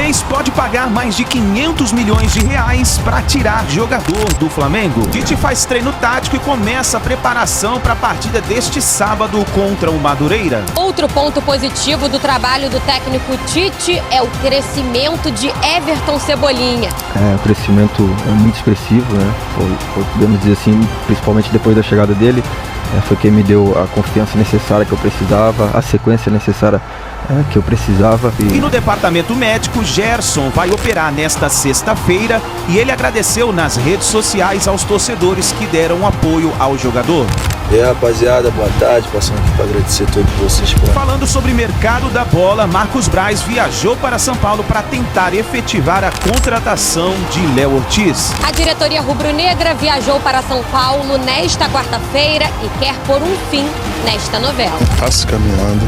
Fluminense pode pagar mais de 500 milhões de reais para tirar jogador do Flamengo. Tite faz treino tático e começa a preparação para a partida deste sábado contra o Madureira. Outro ponto positivo do trabalho do técnico Tite é o crescimento de Everton Cebolinha. O crescimento é muito expressivo, né? Podemos dizer assim, principalmente depois da chegada dele. Foi quem me deu a confiança necessária que eu precisava, a sequência necessária que eu precisava. E no departamento médico, Gerson vai operar nesta sexta-feira e ele agradeceu nas redes sociais aos torcedores que deram apoio ao jogador. Rapaziada, boa tarde, passando aqui para agradecer a todos vocês. Falando sobre mercado da bola, Marcos Braz viajou para São Paulo para tentar efetivar a contratação de Léo Ortiz. A diretoria rubro-negra viajou para São Paulo nesta quarta-feira e quer pôr um fim nesta novela. Fácil caminhando,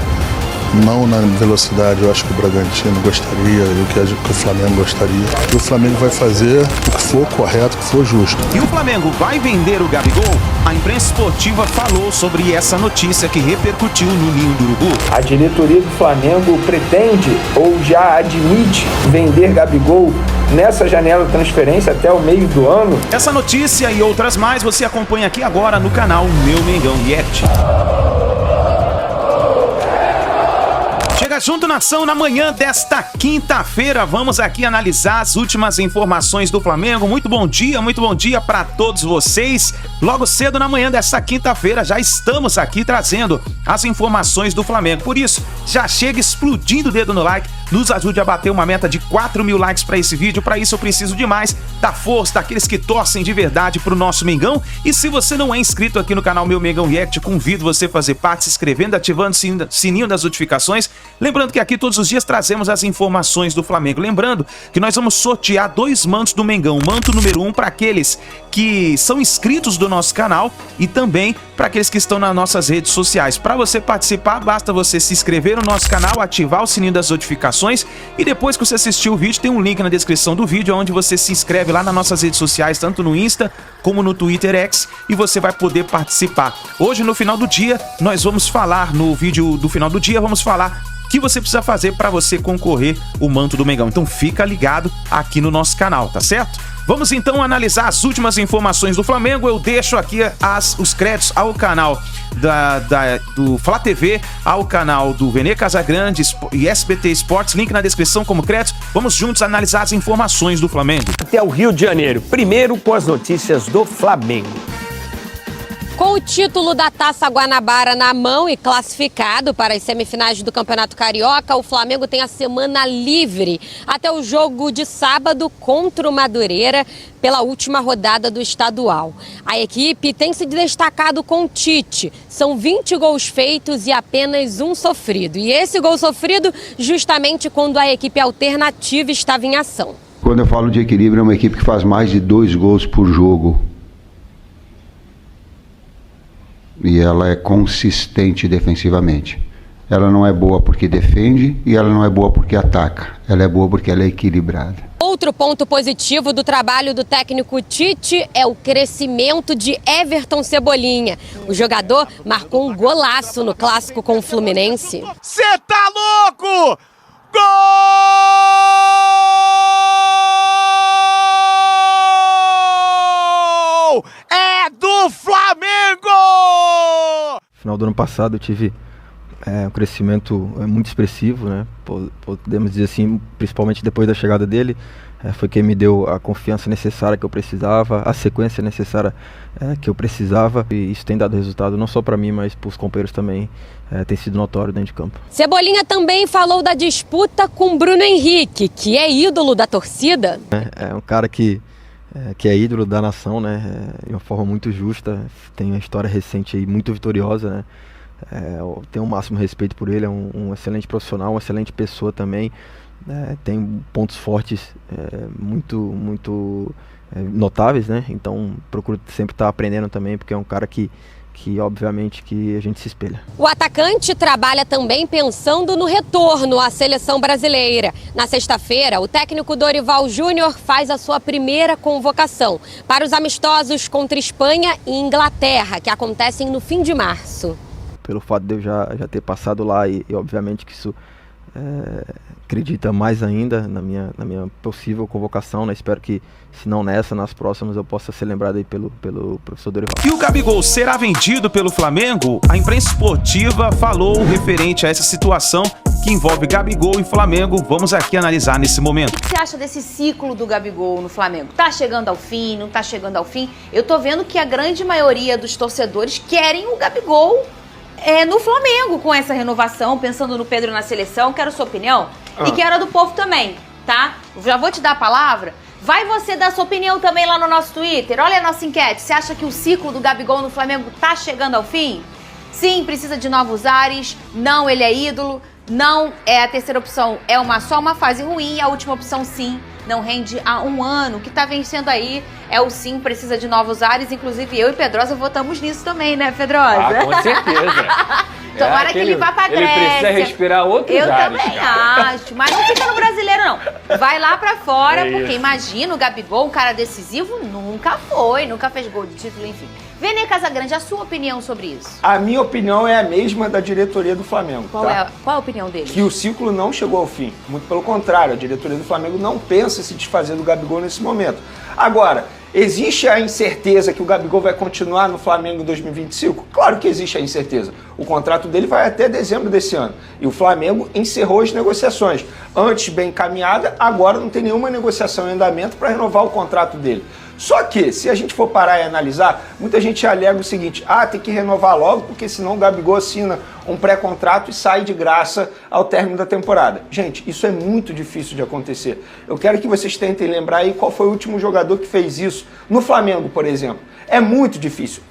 não na velocidade, eu acho que o Bragantino gostaria, o que o Flamengo gostaria. E o Flamengo vai fazer o que for correto, o que for justo. E o Flamengo vai vender o Gabigol? A imprensa esportiva falou sobre essa notícia que repercutiu no Ninho do Urubu. A diretoria do Flamengo pretende ou já admite vender Gabigol nessa janela de transferência até o meio do ano. Essa notícia e outras mais você acompanha aqui agora no canal Meu Mengão React. Chega junto, nação, na manhã desta quinta-feira. Vamos aqui analisar as últimas informações do Flamengo. Muito bom dia para todos vocês. Logo cedo na manhã desta quinta-feira já estamos aqui trazendo as informações do Flamengo. Por isso, já chega explodindo o dedo no like. Nos ajude a bater uma meta de 4.000 likes para esse vídeo. Para isso eu preciso demais da força daqueles que torcem de verdade pro nosso Mengão. E se você não é inscrito aqui no canal Meu Mengão React, convido você a fazer parte, se inscrevendo, ativando o sininho das notificações. Lembrando que aqui todos os dias trazemos as informações do Flamengo. Lembrando que nós vamos sortear 2 mantos do Mengão. O manto número 1 para aqueles que são inscritos do nosso canal e também para aqueles que estão nas nossas redes sociais. Para você participar, basta você se inscrever no nosso canal, ativar o sininho das notificações e depois que você assistir o vídeo, tem um link na descrição do vídeo onde você se inscreve lá nas nossas redes sociais, tanto no Insta como no Twitter X, e você vai poder participar. Hoje, no final do dia, nós vamos falar, no vídeo do final do dia, vamos falar o que você precisa fazer para você concorrer o manto do Mengão. Então fica ligado aqui no nosso canal, tá certo? Vamos então analisar as últimas informações do Flamengo. Eu deixo aqui os créditos ao canal do Flá TV, ao canal do Vene Casagrande e SBT Esportes, link na descrição como créditos. Vamos juntos analisar as informações do Flamengo. Até o Rio de Janeiro, primeiro com as notícias do Flamengo. Com o título da Taça Guanabara na mão e classificado para as semifinais do Campeonato Carioca, o Flamengo tem a semana livre até o jogo de sábado contra o Madureira pela última rodada do estadual. A equipe tem se destacado com o Tite. São 20 gols feitos e apenas um sofrido. E esse gol sofrido justamente quando a equipe alternativa estava em ação. Quando eu falo de equilíbrio, é uma equipe que faz mais de 2 gols por jogo. E ela é consistente defensivamente. Ela não é boa porque defende e ela não é boa porque ataca. Ela é boa porque ela é equilibrada. Outro ponto positivo do trabalho do técnico Tite é o crescimento de Everton Cebolinha. O jogador marcou um golaço no clássico com o Fluminense. Cê tá louco? Gol! É do Flamengo! No final do ano passado eu tive um crescimento muito expressivo, né? Podemos dizer assim, principalmente depois da chegada dele. Foi quem me deu a confiança necessária que eu precisava, a sequência necessária que eu precisava. E isso tem dado resultado não só para mim, mas para os companheiros também. Tem sido notório dentro de campo. Cebolinha também falou da disputa com Bruno Henrique, que é ídolo da torcida. É um cara que é ídolo da nação, né? De uma forma muito justa. Tem uma história recente aí muito vitoriosa, né? Eu tenho o máximo respeito por ele. É um excelente profissional, uma excelente pessoa também. Tem pontos fortes muito notáveis, né? Então procuro sempre estar aprendendo também, porque é um cara que obviamente que a gente se espelha. O atacante trabalha também pensando no retorno à seleção brasileira. Na sexta-feira, o técnico Dorival Júnior faz a sua primeira convocação para os amistosos contra Espanha e Inglaterra, que acontecem no fim de março. Pelo fato de eu já ter passado lá e obviamente que isso acredita mais ainda na minha possível convocação, né? Espero que, se não nessa, nas próximas eu possa ser lembrado aí pelo professor Dorival. E o Gabigol será vendido pelo Flamengo? A imprensa esportiva falou referente a essa situação que envolve Gabigol e Flamengo. Vamos aqui analisar nesse momento. O que você acha desse ciclo do Gabigol no Flamengo? Tá chegando ao fim, não tá chegando ao fim? Eu tô vendo que a grande maioria dos torcedores querem o Gabigol no Flamengo com essa renovação, pensando no Pedro na seleção. Quero sua opinião e quero a do povo também, tá? Já vou te dar a palavra. Vai você dar sua opinião também lá no nosso Twitter. Olha a nossa enquete. Você acha que o ciclo do Gabigol no Flamengo tá chegando ao fim? Sim, precisa de novos ares. Não, ele é ídolo. Não, a terceira opção é só uma fase ruim. E a última opção, sim, não rende há um ano. O que tá vencendo aí é o sim, precisa de novos ares. Inclusive, eu e Pedrosa votamos nisso também, né, Pedrosa? Com certeza. Tomara que ele vá pra Grécia. Ele precisa respirar outros ares. Eu também acho, mas não fica no brasileiro, não. Vai lá pra fora, porque imagina o Gabigol, um cara decisivo, nunca fez gol de título, enfim. Vene Casagrande, a sua opinião sobre isso? A minha opinião é a mesma da diretoria do Flamengo. Qual a opinião dele? Que o ciclo não chegou ao fim. Muito pelo contrário, a diretoria do Flamengo não pensa em se desfazer do Gabigol nesse momento. Agora, existe a incerteza que o Gabigol vai continuar no Flamengo em 2025? Claro que existe a incerteza. O contrato dele vai até dezembro desse ano. E o Flamengo encerrou as negociações. Antes bem encaminhada, agora não tem nenhuma negociação em andamento para renovar o contrato dele. Só que, se a gente for parar e analisar, muita gente alega o seguinte: tem que renovar logo, porque senão o Gabigol assina um pré-contrato e sai de graça ao término da temporada. Gente, isso é muito difícil de acontecer. Eu quero que vocês tentem lembrar aí qual foi o último jogador que fez isso no Flamengo, por exemplo. É muito difícil.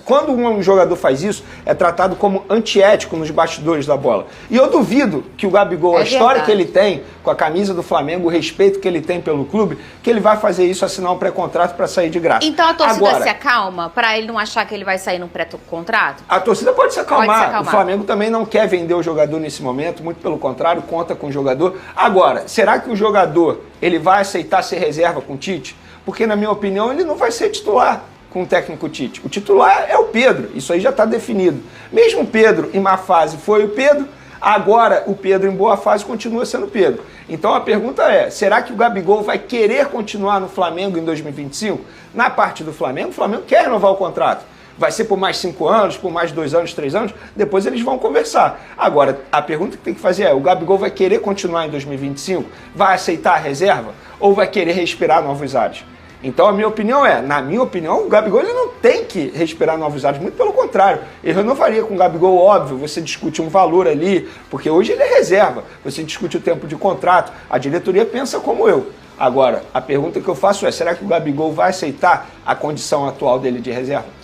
Quando um jogador faz isso, é tratado como antiético nos bastidores da bola. E eu duvido que o Gabigol, a história que ele tem com a camisa do Flamengo, o respeito que ele tem pelo clube, que ele vai fazer isso, assinar um pré-contrato para sair de graça. Então a torcida se acalma para ele não achar que ele vai sair num pré-contrato? A torcida pode se acalmar. O Flamengo também não quer vender o jogador nesse momento, muito pelo contrário, conta com o jogador. Agora, será que o jogador ele vai aceitar ser reserva com o Tite? Porque, na minha opinião, ele não vai ser titular com o técnico Tite. O titular é o Pedro, isso aí já está definido. Mesmo o Pedro em má fase foi o Pedro, agora o Pedro em boa fase continua sendo o Pedro. Então a pergunta é, será que o Gabigol vai querer continuar no Flamengo em 2025? Na parte do Flamengo, o Flamengo quer renovar o contrato. Vai ser por mais 5 anos, por mais 2 anos, 3 anos, depois eles vão conversar. Agora, a pergunta que tem que fazer é, o Gabigol vai querer continuar em 2025? Vai aceitar a reserva? Ou vai querer respirar novos ares? Então a minha opinião na minha opinião, o Gabigol ele não tem que respirar novos ares, muito pelo contrário. Eu renovaria com o Gabigol, óbvio, você discute um valor ali, porque hoje ele é reserva, você discute o tempo de contrato, a diretoria pensa como eu. Agora, a pergunta que eu faço é, será que o Gabigol vai aceitar a condição atual dele de reserva?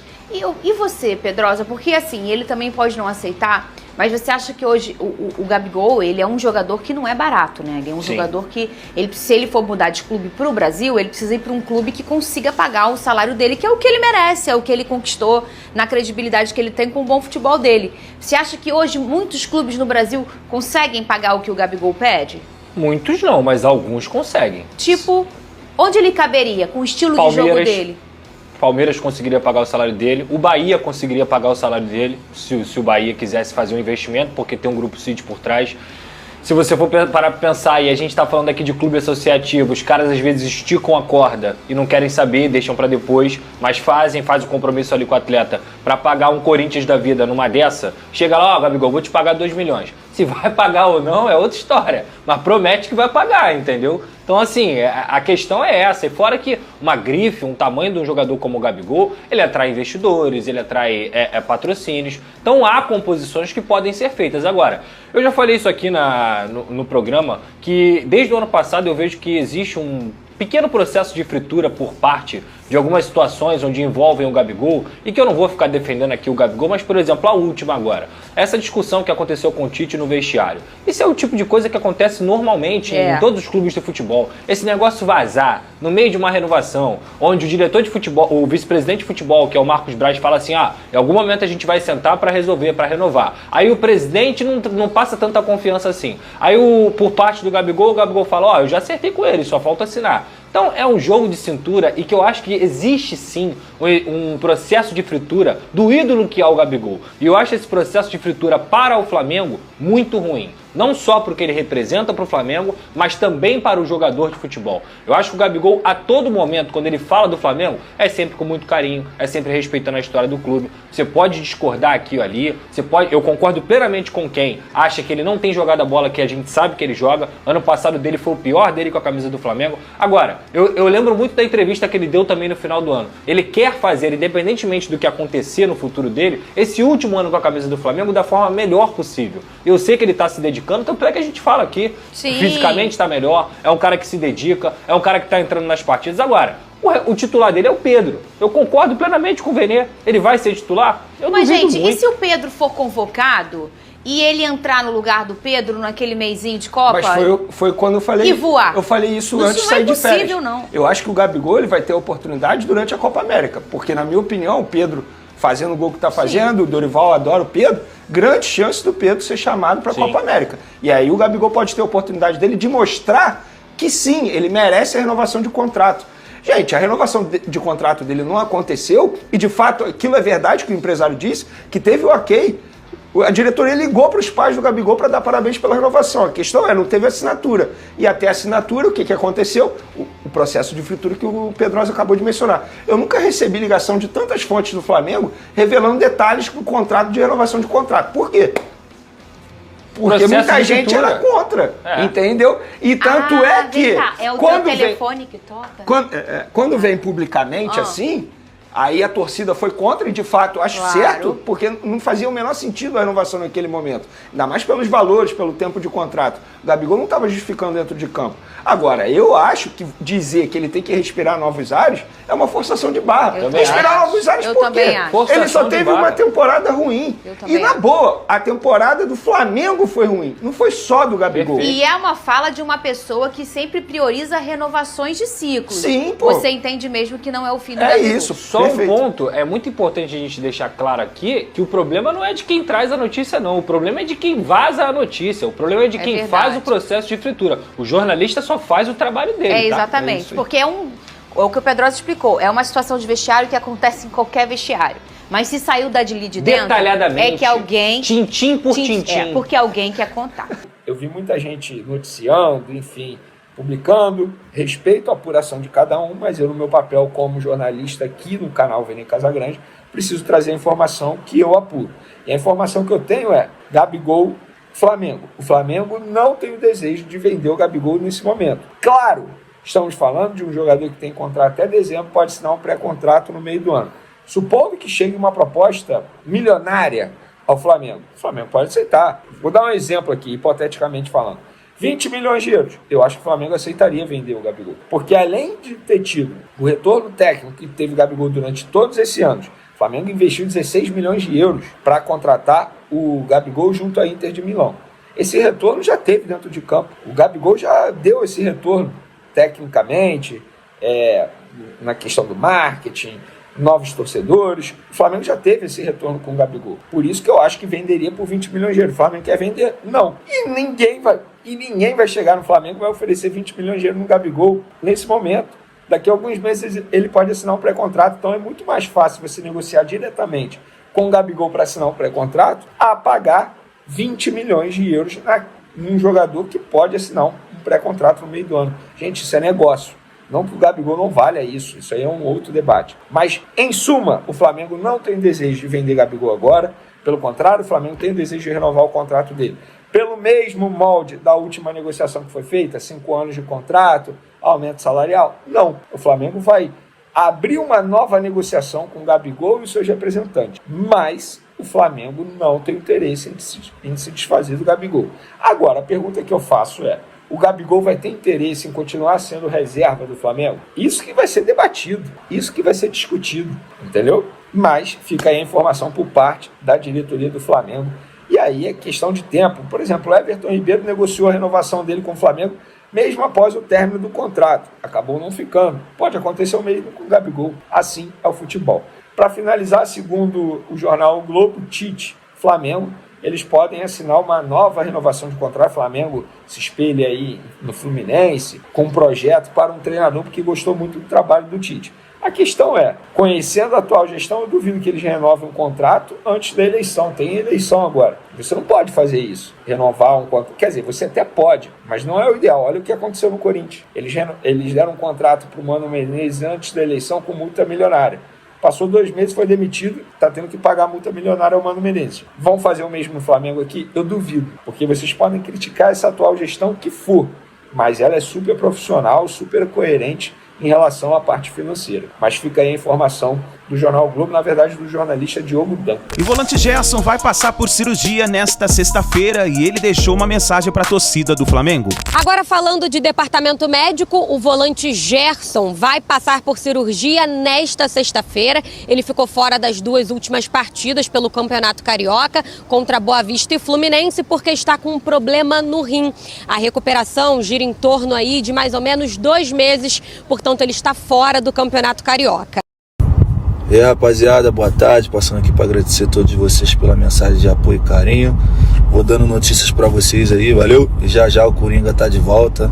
E você, Pedrosa, porque assim, ele também pode não aceitar, mas você acha que hoje o Gabigol, ele é um jogador que não é barato, né? Ele é um jogador que, se ele for mudar de clube pro Brasil, ele precisa ir para um clube que consiga pagar o salário dele, que é o que ele merece, é o que ele conquistou na credibilidade que ele tem com o bom futebol dele. Você acha que hoje muitos clubes no Brasil conseguem pagar o que o Gabigol pede? Muitos não, mas alguns conseguem. Tipo, onde ele caberia com o estilo de jogo dele? Palmeiras conseguiria pagar o salário dele, o Bahia conseguiria pagar o salário dele, se o Bahia quisesse fazer um investimento, porque tem um grupo City por trás. Se você for parar para pensar, e a gente está falando aqui de clube associativo, os caras às vezes esticam a corda e não querem saber, deixam para depois, mas fazem o compromisso ali com o atleta para pagar um Corinthians da vida numa dessa, chega lá, Gabigol, vou te pagar 2 milhões. Se vai pagar ou não é outra história, mas promete que vai pagar, entendeu? Então, assim, a questão é essa. E fora que uma grife, um tamanho de um jogador como o Gabigol, ele atrai investidores, ele atrai patrocínios. Então, há composições que podem ser feitas. Agora, eu já falei isso aqui no programa, que desde o ano passado eu vejo que existe um pequeno processo de fritura por parte de algumas situações onde envolvem o Gabigol, e que eu não vou ficar defendendo aqui o Gabigol, mas, por exemplo, a última agora. Essa discussão que aconteceu com o Tite no vestiário. Isso é o tipo de coisa que acontece normalmente em todos os clubes de futebol. Esse negócio vazar no meio de uma renovação, onde o diretor de futebol, o vice-presidente de futebol, que é o Marcos Braz, fala assim, em algum momento a gente vai sentar para resolver, para renovar. Aí o presidente não passa tanta confiança assim. Aí por parte do Gabigol, o Gabigol fala, eu já acertei com ele, só falta assinar. Então é um jogo de cintura e que eu acho que existe sim um processo de fritura do ídolo que é o Gabigol. E eu acho esse processo de fritura para o Flamengo muito ruim. não só para o que ele representa para o Flamengo, mas também para o jogador de futebol. Eu acho que o Gabigol, a todo momento, quando ele fala do Flamengo, é sempre com muito carinho, é sempre respeitando a história do clube. Você pode discordar aqui ou ali, eu concordo plenamente com quem acha que ele não tem jogado a bola que a gente sabe que ele joga. Ano passado dele foi o pior dele com a camisa do Flamengo. Agora, eu lembro muito da entrevista que ele deu também no final do ano. Ele quer fazer, independentemente do que acontecer no futuro dele, esse último ano com a camisa do Flamengo da forma melhor possível. Eu sei que ele está se dedicando, tanto é que a gente fala aqui. Sim. Fisicamente está melhor, é um cara que se dedica, é um cara que está entrando nas partidas. Agora, o titular dele é o Pedro. Eu concordo plenamente com o Venê. Ele vai ser titular? Mas, gente, e se o Pedro for convocado e ele entrar no lugar do Pedro naquele meizinho de Copa? Mas foi quando eu falei. E voar. Eu falei isso antes de sair de férias. Não. Eu acho que o Gabigol ele vai ter oportunidade durante a Copa América. Porque, na minha opinião, o Pedro fazendo o gol que está fazendo, o Dorival adora o Pedro, grande chance do Pedro ser chamado para a Copa América. E aí o Gabigol pode ter a oportunidade dele de mostrar que sim, ele merece a renovação de contrato. Gente, a renovação de contrato dele não aconteceu e, de fato, aquilo é verdade que o empresário disse, que teve o ok. A diretoria ligou para os pais do Gabigol para dar parabéns pela renovação. A questão é, não teve assinatura. E até a assinatura, o que aconteceu? O processo de fritura que o Pedrosa acabou de mencionar. Eu nunca recebi ligação de tantas fontes do Flamengo revelando detalhes do contrato de renovação de contrato. Por quê? Porque muita gente era contra, entendeu? E tanto é que... É o teu telefone que toca? Quando vem publicamente assim, aí a torcida foi contra e, de fato, acho certo, porque não fazia o menor sentido a renovação naquele momento. Ainda mais pelos valores, pelo tempo de contrato. O Gabigol não estava justificando dentro de campo. Agora, eu acho que dizer que ele tem que respirar novos ares é uma forçação de barra. Respirar novos ares por quê? Ele só teve uma temporada ruim. E, na boa, a temporada do Flamengo foi ruim. Não foi só do Gabigol. E é uma fala de uma pessoa que sempre prioriza renovações de ciclos. Sim, pô. Você entende mesmo que não é o fim do Gabigol. É isso. Só um ponto, é muito importante a gente deixar claro aqui que o problema não é de quem traz a notícia, não. O problema é de quem vaza a notícia. O problema é de quem faz o processo de fritura. O jornalista só faz o trabalho dele. Exatamente. Porque é o que o Pedrosa explicou. É uma situação de vestiário que acontece em qualquer vestiário. Mas se saiu da de dentro, detalhadamente, é que alguém... Tintim por tintim. É, porque alguém quer contar. Eu vi muita gente noticiando, enfim, publicando. Respeito a apuração de cada um, mas eu, no meu papel como jornalista aqui no canal Venê Casagrande, preciso trazer a informação que eu apuro. E a informação que eu tenho é Gabigol, Flamengo. O Flamengo não tem o desejo de vender o Gabigol nesse momento. Claro, estamos falando de um jogador que tem contrato até dezembro, pode assinar um pré-contrato no meio do ano. Supondo que chegue uma proposta milionária ao Flamengo, o Flamengo pode aceitar. Vou dar um exemplo aqui, hipoteticamente falando. 20 milhões de euros. Eu acho que o Flamengo aceitaria vender o Gabigol. Porque além de ter tido o retorno técnico que teve o Gabigol durante todos esses anos, o Flamengo investiu 16 milhões de euros para contratar o Gabigol junto à Inter de Milão. Esse retorno já teve dentro de campo. O Gabigol já deu esse retorno tecnicamente, na questão do marketing, novos torcedores. O Flamengo já teve esse retorno com o Gabigol. Por isso que eu acho que venderia por 20 milhões de euros. O Flamengo quer vender? Não. E ninguém vai chegar no Flamengo e vai oferecer 20 milhões de euros no Gabigol nesse momento. Daqui a alguns meses ele pode assinar um pré-contrato, então é muito mais fácil você negociar diretamente com o Gabigol para assinar um pré-contrato a pagar 20 milhões de euros num jogador que pode assinar um pré-contrato no meio do ano. Gente, isso é negócio. Não que o Gabigol não valha isso, isso aí é um outro debate. Mas, em suma, o Flamengo não tem desejo de vender Gabigol agora. Pelo contrário, o Flamengo tem desejo de renovar o contrato dele. Pelo mesmo molde da última negociação que foi feita, 5 anos de contrato, aumento salarial? Não. O Flamengo vai abrir uma nova negociação com o Gabigol e os seus representantes. Mas o Flamengo não tem interesse em se desfazer do Gabigol. Agora, a pergunta que eu faço é: o Gabigol vai ter interesse em continuar sendo reserva do Flamengo? Isso que vai ser debatido, isso que vai ser discutido, entendeu? Mas fica aí a informação por parte da diretoria do Flamengo. E aí é questão de tempo. Por exemplo, o Everton Ribeiro negociou a renovação dele com o Flamengo mesmo após o término do contrato. Acabou não ficando. Pode acontecer o mesmo com o Gabigol. Assim é o futebol. Para finalizar, segundo o jornal o Globo, Tite, Flamengo, eles podem assinar uma nova renovação de contrato. O Flamengo se espelha aí no Fluminense com um projeto para um treinador porque gostou muito do trabalho do Tite. A questão é, conhecendo a atual gestão, eu duvido que eles renovem um contrato antes da eleição. Tem eleição agora. Você não pode fazer isso, renovar um contrato. Quer dizer, você até pode, mas não é o ideal. Olha o que aconteceu no Corinthians. Eles deram um contrato para o Mano Menezes antes da eleição com multa milionária. Passou 2 meses, foi demitido, está tendo que pagar multa milionária ao Mano Menezes. Vão fazer o mesmo no Flamengo aqui? Eu duvido, porque vocês podem criticar essa atual gestão que for, mas ela é super profissional, super coerente em relação à parte financeira. Mas fica aí a informação do Jornal Globo, na verdade do jornalista Diogo Danco. E o volante Gerson vai passar por cirurgia nesta sexta-feira e ele deixou uma mensagem para a torcida do Flamengo. Agora falando de departamento médico, o volante Gerson vai passar por cirurgia nesta sexta-feira. Ele ficou fora das 2 últimas partidas pelo Campeonato Carioca contra Boa Vista e Fluminense porque está com um problema no rim. A recuperação gira em torno aí de mais ou menos 2 meses, portanto ele está fora do Campeonato Carioca. E aí, rapaziada, boa tarde, passando aqui para agradecer a todos vocês pela mensagem de apoio e carinho. Vou dando notícias para vocês aí, valeu? E já o Coringa tá de volta,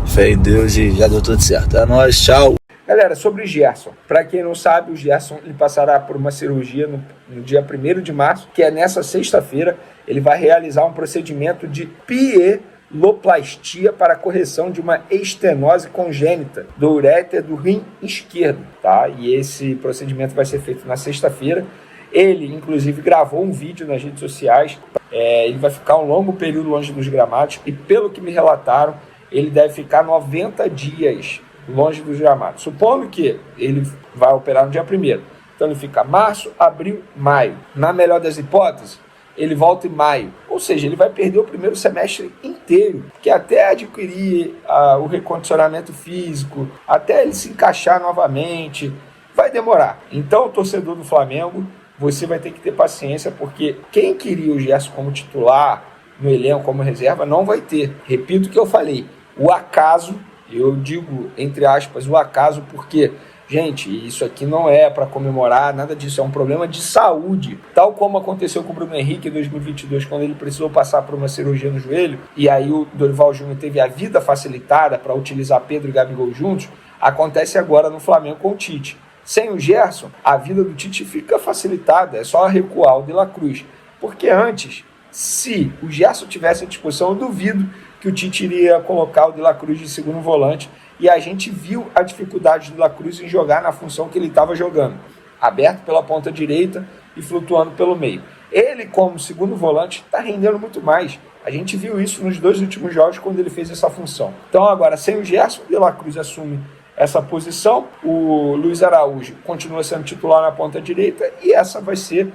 fé em Deus e já deu tudo certo. É nóis, tchau! Galera, sobre o Gerson, para quem não sabe, o Gerson ele passará por uma cirurgia no dia 1º de março, que é nessa sexta-feira. Ele vai realizar um procedimento de pieloplastia para a correção de uma estenose congênita do uréter do rim esquerdo, tá? E esse procedimento vai ser feito na sexta-feira. Ele, inclusive, gravou um vídeo nas redes sociais. Ele vai ficar um longo período longe dos gramados e, pelo que me relataram, ele deve ficar 90 dias longe dos gramados. Supondo que ele vai operar no dia 1º. Então ele fica março, abril, maio. Na melhor das hipóteses, ele volta em maio. Ou seja, ele vai perder o primeiro semestre inteiro, que até adquirir o recondicionamento físico, até ele se encaixar novamente, vai demorar. Então, o torcedor do Flamengo, você vai ter que ter paciência, porque quem queria o Gerson como titular, no elenco como reserva, não vai ter. Repito o que eu falei, o acaso, eu digo entre aspas, o acaso, porque... Gente, isso aqui não é para comemorar, nada disso, é um problema de saúde. Tal como aconteceu com o Bruno Henrique em 2022, quando ele precisou passar por uma cirurgia no joelho, e aí o Dorival Júnior teve a vida facilitada para utilizar Pedro e Gabigol juntos, acontece agora no Flamengo com o Tite. Sem o Gerson, a vida do Tite fica facilitada, é só recuar o De La Cruz. Porque antes, se o Gerson tivesse à disposição, eu duvido que o Tite iria colocar o De La Cruz de segundo volante, e a gente viu a dificuldade do De La Cruz em jogar na função que ele estava jogando, aberto pela ponta direita e flutuando pelo meio. Ele, como segundo volante, está rendendo muito mais. A gente viu isso nos 2 últimos jogos quando ele fez essa função. Então agora, sem o Gerson, o De La Cruz assume essa posição, o Luiz Araújo continua sendo titular na ponta direita e esse vai ser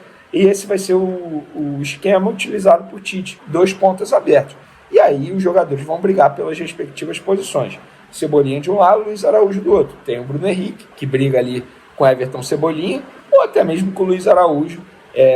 o esquema utilizado por Tite, 2 pontas abertos. E aí os jogadores vão brigar pelas respectivas posições. Cebolinha de um lado, Luiz Araújo do outro. Tem o Bruno Henrique, que briga ali com Everton Cebolinha, ou até mesmo com o Luiz Araújo,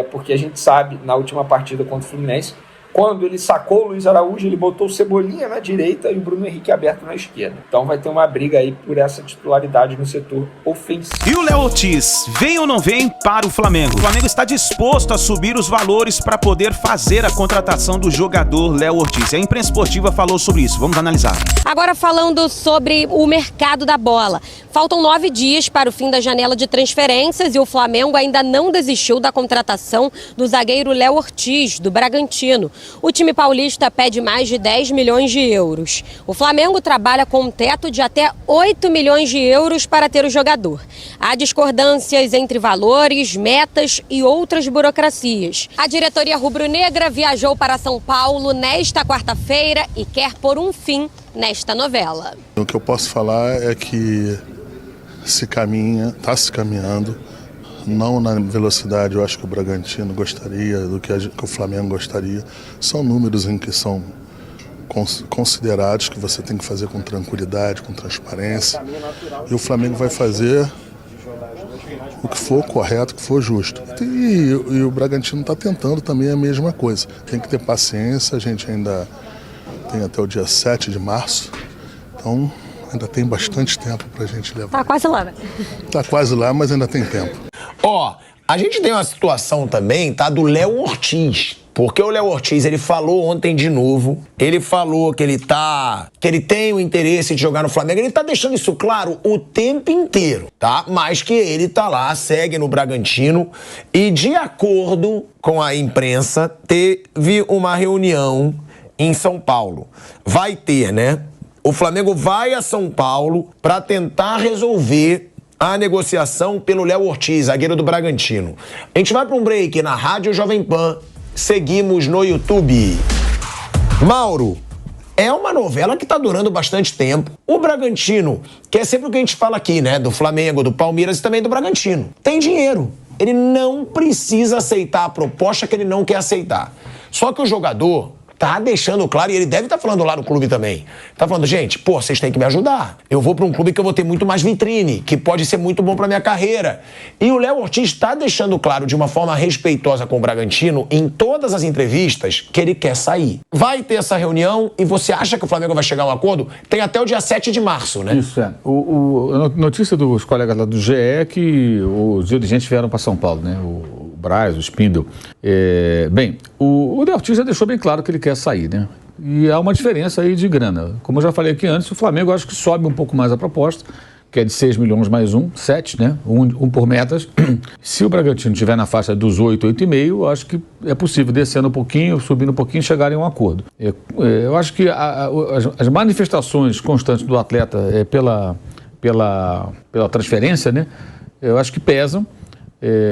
porque a gente sabe, na última partida contra o Fluminense, quando ele sacou o Luiz Araújo, ele botou o Cebolinha na direita e o Bruno Henrique aberto na esquerda. Então vai ter uma briga aí por essa titularidade no setor ofensivo. E o Léo Ortiz, vem ou não vem para o Flamengo? O Flamengo está disposto a subir os valores para poder fazer a contratação do jogador Léo Ortiz. A imprensa esportiva falou sobre isso. Vamos analisar. Agora falando sobre o mercado da bola. Faltam 9 dias para o fim da janela de transferências e o Flamengo ainda não desistiu da contratação do zagueiro Léo Ortiz, do Bragantino. O time paulista pede mais de 10 milhões de euros. O Flamengo trabalha com um teto de até 8 milhões de euros para ter o jogador. Há discordâncias entre valores, metas e outras burocracias. A diretoria rubro-negra viajou para São Paulo nesta quarta-feira e quer pôr um fim nesta novela. O que eu posso falar é que está se caminhando, não na velocidade eu acho que o Bragantino gostaria, do que o Flamengo gostaria. São números em que são considerados, que você tem que fazer com tranquilidade, com transparência. E o Flamengo vai fazer o que for correto, o que for justo. E o Bragantino está tentando também a mesma coisa. Tem que ter paciência, a gente ainda tem até o dia 7 de março, então ainda tem bastante tempo para a gente levar. Tá quase lá, né? Tá quase lá, mas ainda tem tempo. A gente tem uma situação também, tá, do Léo Ortiz. Porque o Léo Ortiz, ele falou ontem de novo, ele falou que ele tem o interesse de jogar no Flamengo, ele tá deixando isso claro o tempo inteiro, tá? Mas que ele tá lá, segue no Bragantino e, de acordo com a imprensa, teve uma reunião em São Paulo. Vai ter, né? O Flamengo vai a São Paulo para tentar resolver a negociação pelo Léo Ortiz, zagueiro do Bragantino. A gente vai para um break na Rádio Jovem Pan. Seguimos no YouTube. Mauro, é uma novela que tá durando bastante tempo. O Bragantino, que é sempre o que a gente fala aqui, né? Do Flamengo, do Palmeiras e também do Bragantino. Tem dinheiro. Ele não precisa aceitar a proposta que ele não quer aceitar. Só que o jogador tá deixando claro, e ele deve estar falando lá no clube também. Tá falando, gente, pô, vocês têm que me ajudar. Eu vou para um clube que eu vou ter muito mais vitrine, que pode ser muito bom para minha carreira. E o Léo Ortiz está deixando claro de uma forma respeitosa com o Bragantino, em todas as entrevistas, que ele quer sair. Vai ter essa reunião e você acha que o Flamengo vai chegar a um acordo? Tem até o dia 7 de março, né? Isso, é. A notícia dos colegas lá do GE é que os dirigentes vieram para São Paulo, né? O Braz, o Spindle. Bem, o Léo Ortiz já deixou bem claro que ele quer sair, né? E há uma diferença aí de grana. Como eu já falei aqui antes, o Flamengo acho que sobe um pouco mais a proposta, que é de 6 milhões mais 7, né? Um por metas. Se o Bragantino estiver na faixa dos 8, 8,5, acho que é possível descendo um pouquinho, subindo um pouquinho e chegarem a um acordo. Eu acho que as manifestações constantes do atleta pela transferência, né? Eu acho que pesam.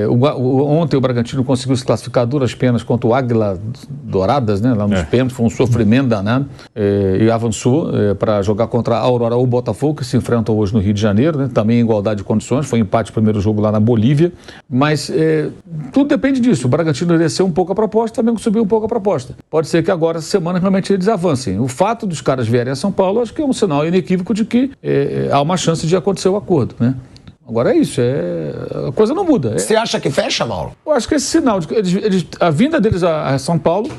Ontem o Bragantino conseguiu se classificar duras penas contra o Águila Douradas, né, lá nos pênaltis, foi um sofrimento danado, e avançou para jogar contra a Aurora ou o Botafogo, que se enfrentam hoje no Rio de Janeiro, né, também em igualdade de condições, foi empate o primeiro jogo lá na Bolívia, mas tudo depende disso. O Bragantino desceu um pouco a proposta, também subiu um pouco a proposta. Pode ser que agora, essa semana, realmente eles avancem. O fato dos caras vierem a São Paulo, acho que é um sinal inequívoco de que há uma chance de acontecer o acordo, né? Agora é isso, a coisa não muda. Você acha que fecha, Mauro? Eu acho que esse sinal, de que a vinda deles a São Paulo,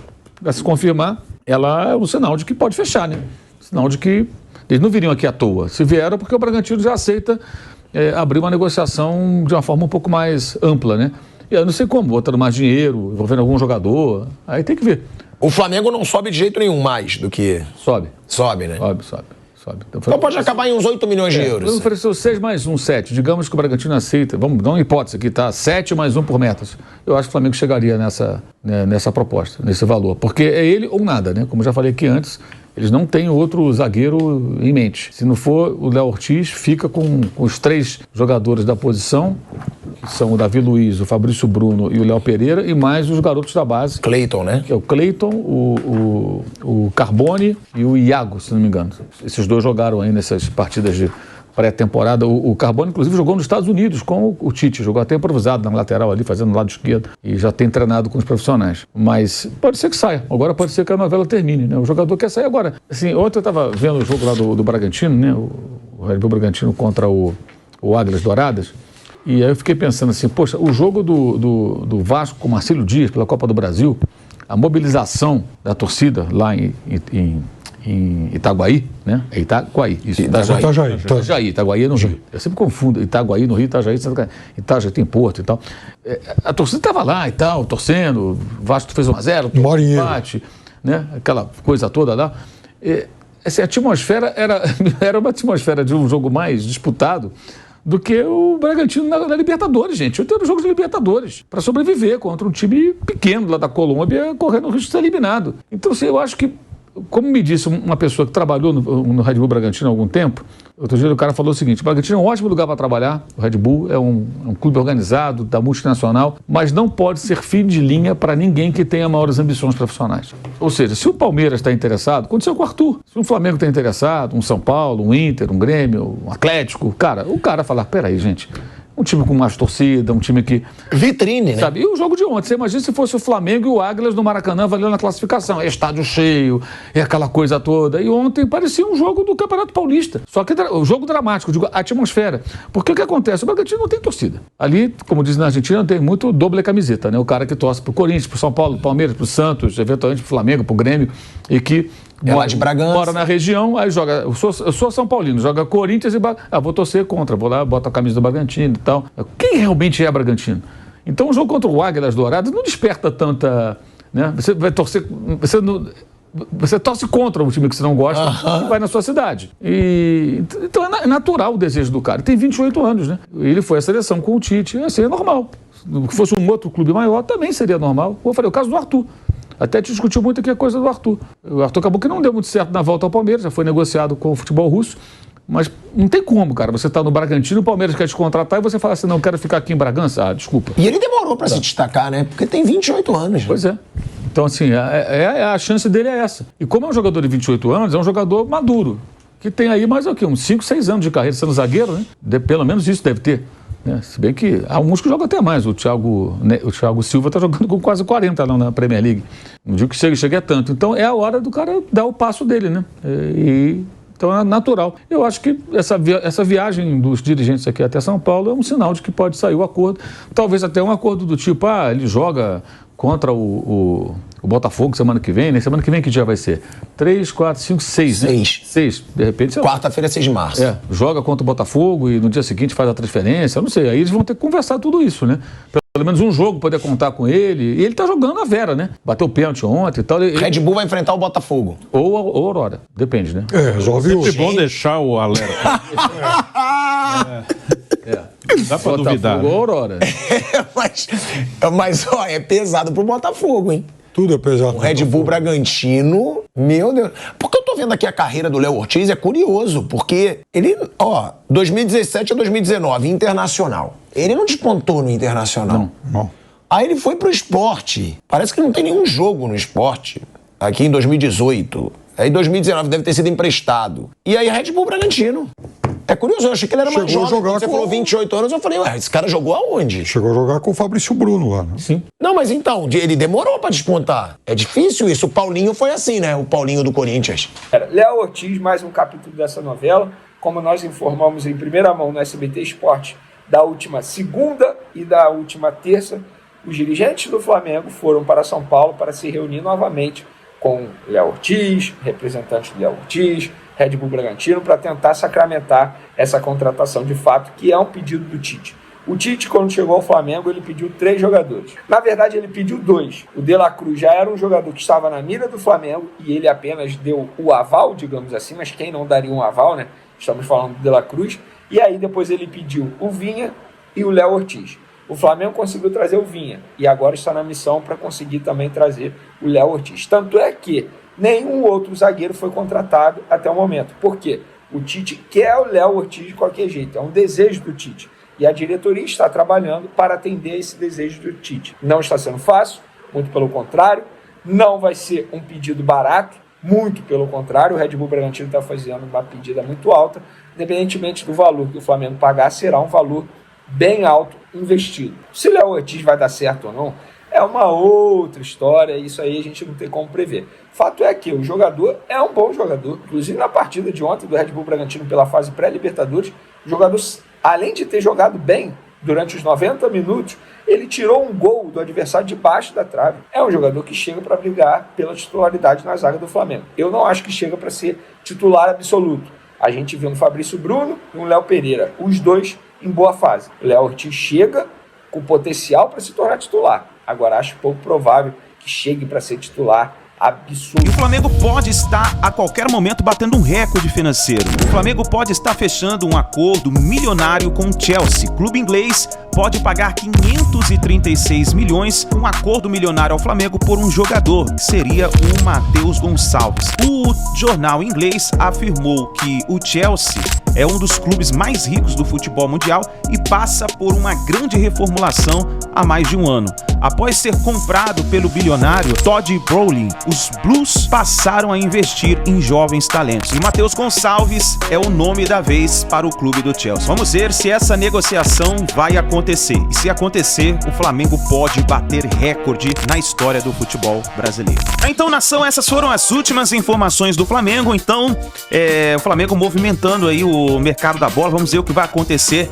para se confirmar, ela é um sinal de que pode fechar, né? Sinal de que eles não viriam aqui à toa. Se vieram, porque o Bragantino já aceita abrir uma negociação de uma forma um pouco mais ampla, né? E eu não sei como, botando mais dinheiro, envolvendo algum jogador, aí tem que ver. O Flamengo não sobe de jeito nenhum mais do que... Sobe, né? Sobe. Então pode acabar em uns 8 milhões de euros. Ofereceu 6 mais 7. Digamos que o Bragantino aceita. Vamos dar uma hipótese aqui, tá? 7 mais 1 por metas. Eu acho que o Flamengo chegaria nessa proposta, nesse valor. Porque é ele ou nada, né? Como eu já falei aqui antes, eles não têm outro zagueiro em mente. Se não for o Léo Ortiz, fica com os 3 jogadores da posição, que são o Davi Luiz, o Fabrício Bruno e o Léo Pereira, e mais os garotos da base. Cleiton, né? Que é o Cleiton, o Carbone e o Iago, se não me engano. Esses 2 jogaram aí nessas partidas de pré-temporada. O Carbone, inclusive, jogou nos Estados Unidos com o Tite. Jogou até improvisado na lateral ali, fazendo o lado esquerdo. E já tem treinado com os profissionais. Mas pode ser que saia. Agora pode ser que a novela termine, né? O jogador quer sair agora. Assim, ontem eu estava vendo o jogo lá do Bragantino, né? O Red Bull Bragantino contra o Águilas Douradas. E aí eu fiquei pensando assim, poxa, o jogo do Vasco com o Marcílio Dias pela Copa do Brasil, a mobilização da torcida lá em Itaguaí, né? É Itaguaí, isso. Itaguaí é no Rio. Eu sempre confundo Itaguaí no Rio, Itajaí tem Porto e tal. A torcida estava lá e tal, torcendo, o Vasco fez 1-0, empate, né? Aquela coisa toda lá. Essa atmosfera era uma atmosfera de um jogo mais disputado do que o Bragantino na Libertadores, gente. Eu tenho jogo de Libertadores para sobreviver contra um time pequeno lá da Colômbia, correndo o risco de ser eliminado. Então, assim, eu acho que, como me disse uma pessoa que trabalhou no Red Bull Bragantino há algum tempo, outro dia o cara falou o seguinte: o Bragantino é um ótimo lugar para trabalhar, o Red Bull é um clube organizado, da multinacional, mas não pode ser fim de linha para ninguém que tenha maiores ambições profissionais. Ou seja, se o Palmeiras está interessado, aconteceu com o Arthur. Se o Flamengo está interessado, um São Paulo, um Inter, um Grêmio, um Atlético, o cara falar, peraí, gente, um time com mais torcida, um time que... Vitrine, né? Sabe? E o jogo de ontem, você imagina se fosse o Flamengo e o Águilas no Maracanã valendo a classificação. É estádio cheio, é aquela coisa toda. E ontem parecia um jogo do Campeonato Paulista. Só que o jogo dramático, digo, a atmosfera. Porque o que acontece? O Bragantino não tem torcida. Ali, como dizem na Argentina, tem muito doble camiseta, né? O cara que torce pro Corinthians, pro São Paulo, pro Palmeiras, pro Santos, eventualmente pro Flamengo, pro Grêmio, e que... de Bragança. Mora na região, aí joga. Eu sou São Paulino, joga Corinthians e vou torcer contra. Vou lá, boto a camisa do Bragantino e tal. Quem realmente é Bragantino? Então o jogo contra o Águilas Douradas não desperta né? Você vai torcer... Você torce contra o time que você não gosta e vai na sua cidade. Então é natural o desejo do cara. Ele tem 28 anos, né? Ele foi à seleção com o Tite, assim, é normal. Se fosse um outro clube maior, também seria normal. Como eu falei, o caso do Arthur. Até te discutiu muito aqui a coisa do Arthur. O Arthur acabou que não deu muito certo na volta ao Palmeiras, já foi negociado com o futebol russo. Mas não tem como, cara. Você tá no Bragantino, o Palmeiras quer te contratar e você fala assim, não, quero ficar aqui em Bragança. Ah, desculpa. E ele demorou pra se destacar, né? Porque tem 28 anos. Pois é. Então, assim, a chance dele é essa. E como é um jogador de 28 anos, é um jogador maduro, que tem aí mais o quê? Uns 5, 6 anos de carreira sendo zagueiro, né? Pelo menos isso deve ter. Né? Se bem que há alguns que jogam até mais. O Thiago Silva está jogando com quase 40 lá na Premier League. Não digo que chegue a tanto. Então, é a hora do cara dar o passo dele, né? Então é natural. Eu acho que essa viagem dos dirigentes aqui até São Paulo é um sinal de que pode sair o acordo. Talvez até um acordo do tipo, ele joga contra o Botafogo semana que vem, né? Semana que vem que dia vai ser? 3, 4, 5, 6, né? 6. De repente... Quarta-feira, 6 de março. Joga contra o Botafogo e no dia seguinte faz a transferência, eu não sei. Aí eles vão ter que conversar tudo isso, né? Pelo menos um jogo poder contar com ele. E ele tá jogando a Vera, né? Bateu o pênalti ontem e tal. Red Bull vai enfrentar o Botafogo. Ou Aurora, depende, né? Resolve hoje. É bom deixar o alerta. Dá pra duvidar. Botafogo ou Aurora. Mas, ó, é pesado pro Botafogo, hein? Tudo é pesado. O Red Bull Bragantino, meu Deus. Porque eu tô vendo aqui a carreira do Léo Ortiz, é curioso, porque ele, 2017 a 2019, Internacional. Ele não despontou no Internacional. Não. Aí ele foi pro Sport. Parece que não tem nenhum jogo no Sport. Aqui em 2018. Aí em 2019 deve ter sido emprestado. E aí Red Bull Bragantino. É curioso, eu achei que ele era mais jovem. Quando você falou 28 anos, eu falei, esse cara jogou aonde? Chegou a jogar com o Fabrício Bruno lá, né? Sim. Não, mas então, ele demorou pra despontar. É difícil isso. O Paulinho foi assim, né? O Paulinho do Corinthians. Léo Ortiz, mais um capítulo dessa novela. Como nós informamos em primeira mão no SBT Esporte, da última segunda e da última terça, os dirigentes do Flamengo foram para São Paulo para se reunir novamente com Léo Ortiz, representantes do Léo Ortiz, Red Bull Bragantino, para tentar sacramentar essa contratação de fato, que é um pedido do Tite. O Tite, quando chegou ao Flamengo, ele pediu 3 jogadores. Na verdade, ele pediu 2. O De La Cruz já era um jogador que estava na mira do Flamengo e ele apenas deu o aval, digamos assim, mas quem não daria um aval, né? Estamos falando do De La Cruz. E aí depois ele pediu o Vinha e o Léo Ortiz. O Flamengo conseguiu trazer o Vinha e agora está na missão para conseguir também trazer o Léo Ortiz. Tanto é que nenhum outro zagueiro foi contratado até o momento. Por quê? O Tite quer o Léo Ortiz de qualquer jeito, é um desejo do Tite. E a diretoria está trabalhando para atender esse desejo do Tite. Não está sendo fácil, muito pelo contrário. Não vai ser um pedido barato, muito pelo contrário. O Red Bull Bragantino está fazendo uma pedida muito alta. Independentemente do valor que o Flamengo pagar, será um valor bem alto investido. Se o Léo Ortiz vai dar certo ou não, é uma outra história, isso aí a gente não tem como prever. Fato é que o jogador é um bom jogador. Inclusive na partida de ontem do Red Bull Bragantino pela fase pré-Libertadores, o jogador, além de ter jogado bem durante os 90 minutos, ele tirou um gol do adversário debaixo da trave. É um jogador que chega para brigar pela titularidade na zaga do Flamengo. Eu não acho que chega para ser titular absoluto. A gente viu no Fabrício Bruno e no Léo Pereira, os dois em boa fase. O Léo Ortiz chega com potencial para se tornar titular. Agora, acho pouco provável que chegue para ser titular absoluto. E o Flamengo pode estar a qualquer momento batendo um recorde financeiro. O Flamengo pode estar fechando um acordo milionário com o Chelsea. Clube inglês pode pagar 536 milhões, um acordo milionário ao Flamengo por um jogador, que seria o Matheus Gonçalves. O jornal inglês afirmou que o Chelsea é um dos clubes mais ricos do futebol mundial e passa por uma grande reformulação há mais de um ano. Após ser comprado pelo bilionário Todd Bowling, os Blues passaram a investir em jovens talentos. E Matheus Gonçalves é o nome da vez para o clube do Chelsea. Vamos ver se essa negociação vai acontecer. E se acontecer, o Flamengo pode bater recorde na história do futebol brasileiro. Então, nação, essas foram as últimas informações do Flamengo. Então, o Flamengo movimentando aí o mercado da bola. Vamos ver o que vai acontecer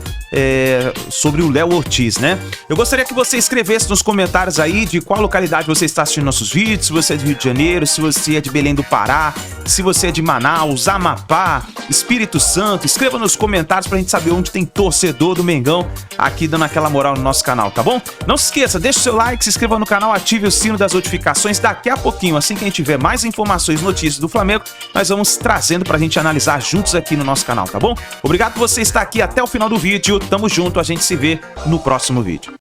sobre o Léo Ortiz, né? Eu gostaria que você escrevesse nos comentários aí de qual localidade você está assistindo nossos vídeos, se você é de Rio de Janeiro, se você é de Belém do Pará, se você é de Manaus, Amapá, Espírito Santo. Escreva nos comentários pra gente saber onde tem torcedor do Mengão aqui dando aquela moral no nosso canal, tá bom? Não se esqueça, deixa o seu like, se inscreva no canal, ative o sino das notificações. Daqui a pouquinho, assim que a gente tiver mais informações, notícias do Flamengo, nós vamos trazendo pra gente analisar juntos aqui no nosso canal, tá bom? Obrigado por você estar aqui até o final do vídeo. Tamo junto, a gente se vê no próximo vídeo.